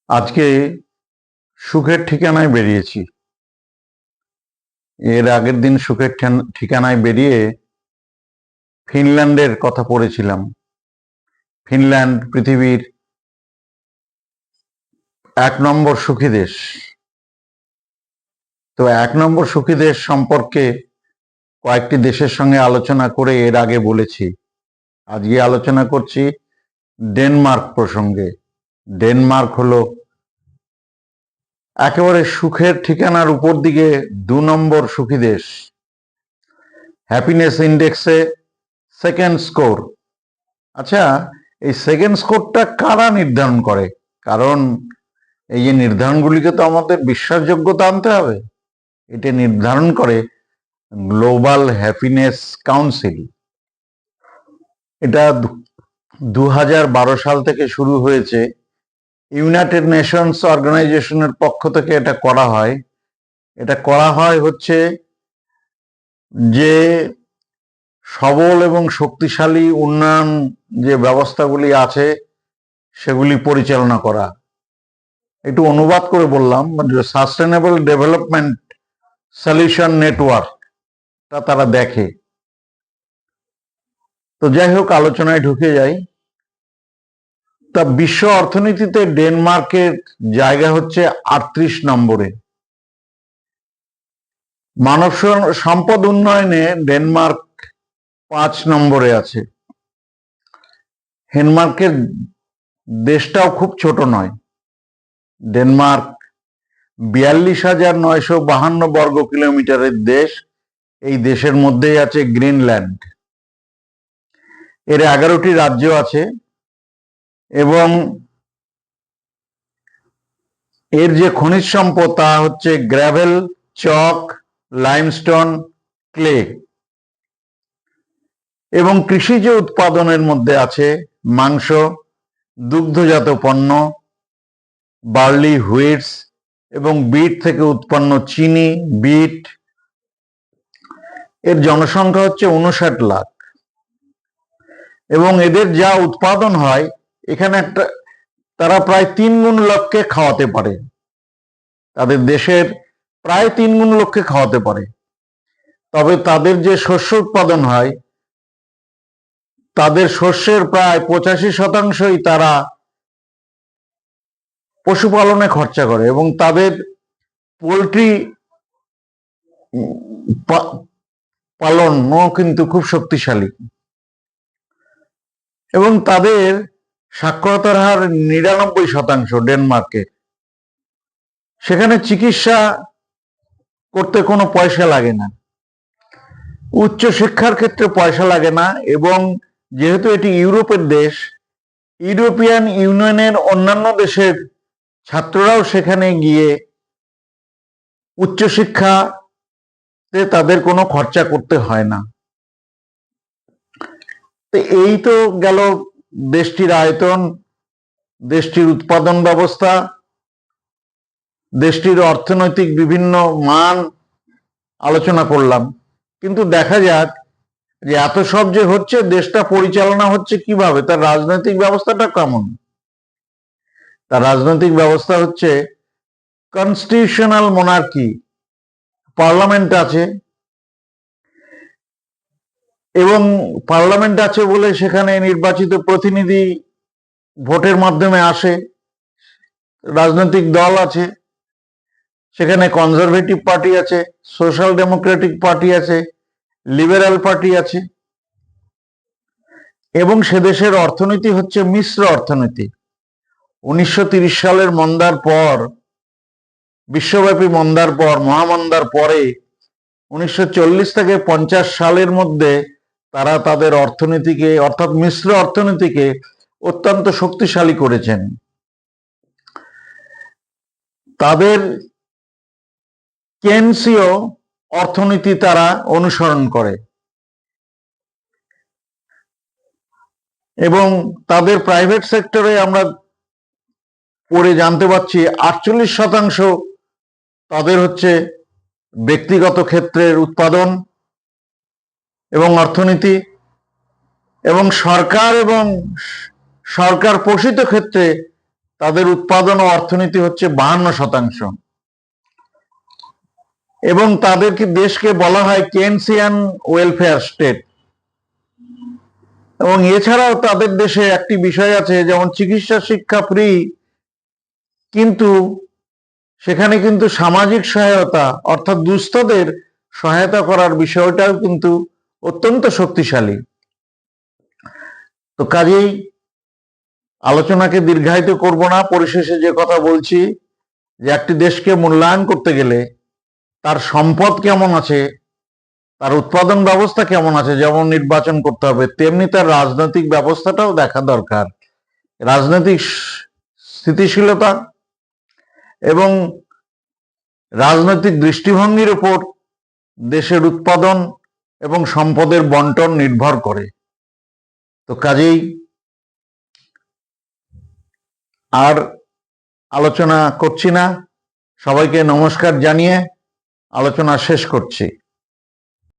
আজকে সুখের ঠিকানায় বেরিয়েছি। এর আগের দিন সুখের ঠিকানায় বেরিয়ে ফিনল্যান্ডের কথা পড়েছিলাম। ফিনল্যান্ড পৃথিবীর 1 নম্বর সুখী দেশ। তো 1 নম্বর সুখী দেশ সম্পর্কে কয়েকটি দেশের সঙ্গে আলোচনা করে এর আগে বলেছি। আজকে আলোচনা করছি ডেনমার্ক প্রসঙ্গে। ডেনমার্ক হলো একেবারে সুখের ঠিকানার উপর দিকে 2 নম্বর সুখী দেশ। হ্যাপিনেস ইন্ডেক্সে সেকেন্ড স্কোর। আচ্ছা, এই সেকেন্ড স্কোরটা কারা নির্ধারণ করে? কারণ এই যে নির্ধারণগুলিকে তো আমাদের বিশ্বাসযোগ্যতা আনতে হবে। এটা নির্ধারণ করে গ্লোবাল হ্যাপিনেস কাউন্সিল। এটা 2012 সাল থেকে শুরু হয়েছে। ইউনাইটেড নেশনস অর্গানাইজেশনের পক্ষ থেকে এটা করা হয়। এটা করা হয় হচ্ছে যে সবল এবং শক্তিশালী উন্নয়ন যে ব্যবস্থাগুলি আছে সেগুলি পরিচালনা করা। একটু অনুবাদ করে বললাম, সাস্টেনেবল ডেভেলপমেন্ট সলিউশন নেটওয়ার্কটা তারা দেখে। তো যাই হোক, আলোচনায় ঢুকে যাই। তা বিশ্ব অর্থনীতিতে ডেনমার্কের জায়গা হচ্ছে 38 নম্বরে। মানব সম্পদ উন্নয়নে ডেনমার্ক 5 নম্বরে আছে। ডেনমার্কের দেশটাও খুব ছোট নয়। ডেনমার্ক 42,952 বর্গ কিলোমিটারের দেশ। এই দেশের মধ্যেই আছে গ্রিনল্যান্ড। এর 11টি রাজ্য আছে এবং এর যে খনিজ সম্পদ তা হচ্ছে গ্র্যাভেল, চক, লাইমস্টোন, ক্লে। এবং কৃষিজ উৎপাদনের মধ্যে আছে মাংস, দুগ্ধজাত পণ্য, বার্লি, হুইটস এবং বিট থেকে উৎপন্ন চিনি, বিট। এর জনসংখ্যা হচ্ছে 59 লাখ এবং এদের যা উৎপাদন হয় এখানে তারা প্রায় 3 গুণ লোককে খাওয়াতে পারে। তাদের দেশের প্রায় 3 গুণ লোককে খাওয়াতে পারে। তবে তাদের যে শস্য উৎপাদন হয় তাদের শস্যের প্রায় 85%ই তারা পশুপালনে খরচা করে এবং তাদের পোলট্রি পালনও কিন্তু খুব শক্তিশালী এবং তাদের সাক্ষরতার হার 99% ডেনমার্কে। সেখানে চিকিৎসা করতে কোনো পয়সা লাগে না, উচ্চ শিক্ষার ক্ষেত্রে পয়সা লাগে না এবং যেহেতু এটি ইউরোপের দেশ, ইউরোপিয়ান ইউনিয়নের অন্যান্য দেশের ছাত্ররাও সেখানে গিয়ে উচ্চশিক্ষাতে তাদের কোনো খরচা করতে হয় না। তো এই তো গেল দেশটির আয়তন, দেশটির উৎপাদন ব্যবস্থা, দেশটির অর্থনৈতিক বিভিন্ন মান আলোচনা করলাম। কিন্তু দেখা যাক যে এত সব যে হচ্ছে, দেশটা পরিচালনা হচ্ছে কিভাবে, তার রাজনৈতিক ব্যবস্থাটা কেমন। তার রাজনৈতিক ব্যবস্থা হচ্ছে কনস্টিটিউশনাল মোনার্কি। পার্লামেন্ট আছে এবং পার্লামেন্ট আছে বলে সেখানে নির্বাচিত প্রতিনিধি ভোটের মাধ্যমে আসে। রাজনৈতিক দল আছে, সেখানে কনজারভেটিভ পার্টি আছে, সোশ্যাল ডেমোক্রেটিক পার্টি আছে, লিবারাল পার্টি আছে এবং সে দেশের অর্থনীতি হচ্ছে মিশ্র অর্থনীতি। 1930 সালের মন্দার পর, বিশ্বব্যাপী মন্দার পর, মহামন্দার পরে 1940 থেকে 50 সালের মধ্যে তারা তাদের অর্থনীতিকে, অর্থাৎ মিশ্র অর্থনীতিকে অত্যন্ত শক্তিশালী করেছেন। তাদের কেনসীয় অর্থনীতি তারা অনুসরণ করে এবং তাদের প্রাইভেট সেক্টরে আমরা পড়ে জানতে পারছি 48% তাদের হচ্ছে ব্যক্তিগত ক্ষেত্রের উৎপাদন এবং অর্থনীতি, এবং সরকার এবং সরকার পোষিত ক্ষেত্রে তাদের উৎপাদন ও অর্থনীতি হচ্ছে 52%, এবং তাদেরকে দেশকে বলা হয় কেনসিয়ান ওয়েলফেয়ার স্টেট। এবং এছাড়াও তাদের দেশে একটি বিষয় আছে, যেমন চিকিৎসা শিক্ষা ফ্রি, কিন্তু সেখানে কিন্তু সামাজিক সহায়তা অর্থাৎ দুস্থদের সহায়তা করার বিষয়টাও কিন্তু অত্যন্ত শক্তিশালী। তো কাজেই আলোচনাকে দীর্ঘায়িত করব না, পরিশেষে যে কথা বলছি যে একটি দেশকে মূল্যায়ন করতে গেলে তার সম্পদ কেমন আছে, তার উৎপাদন ব্যবস্থা কেমন আছে, যেমন নির্বাচন করতে হবে, তেমনি তার রাজনৈতিক ব্যবস্থাটাও দেখা দরকার। রাজনৈতিক স্থিতিশীলতা এবং রাজনৈতিক দৃষ্টিভঙ্গির উপর দেশের উৎপাদন এবং সম্পদের বন্টন নির্ভর করে। তো কাজেই আর আলোচনা করছি না, সবাইকে নমস্কার জানিয়ে আলোচনা শেষ করছি।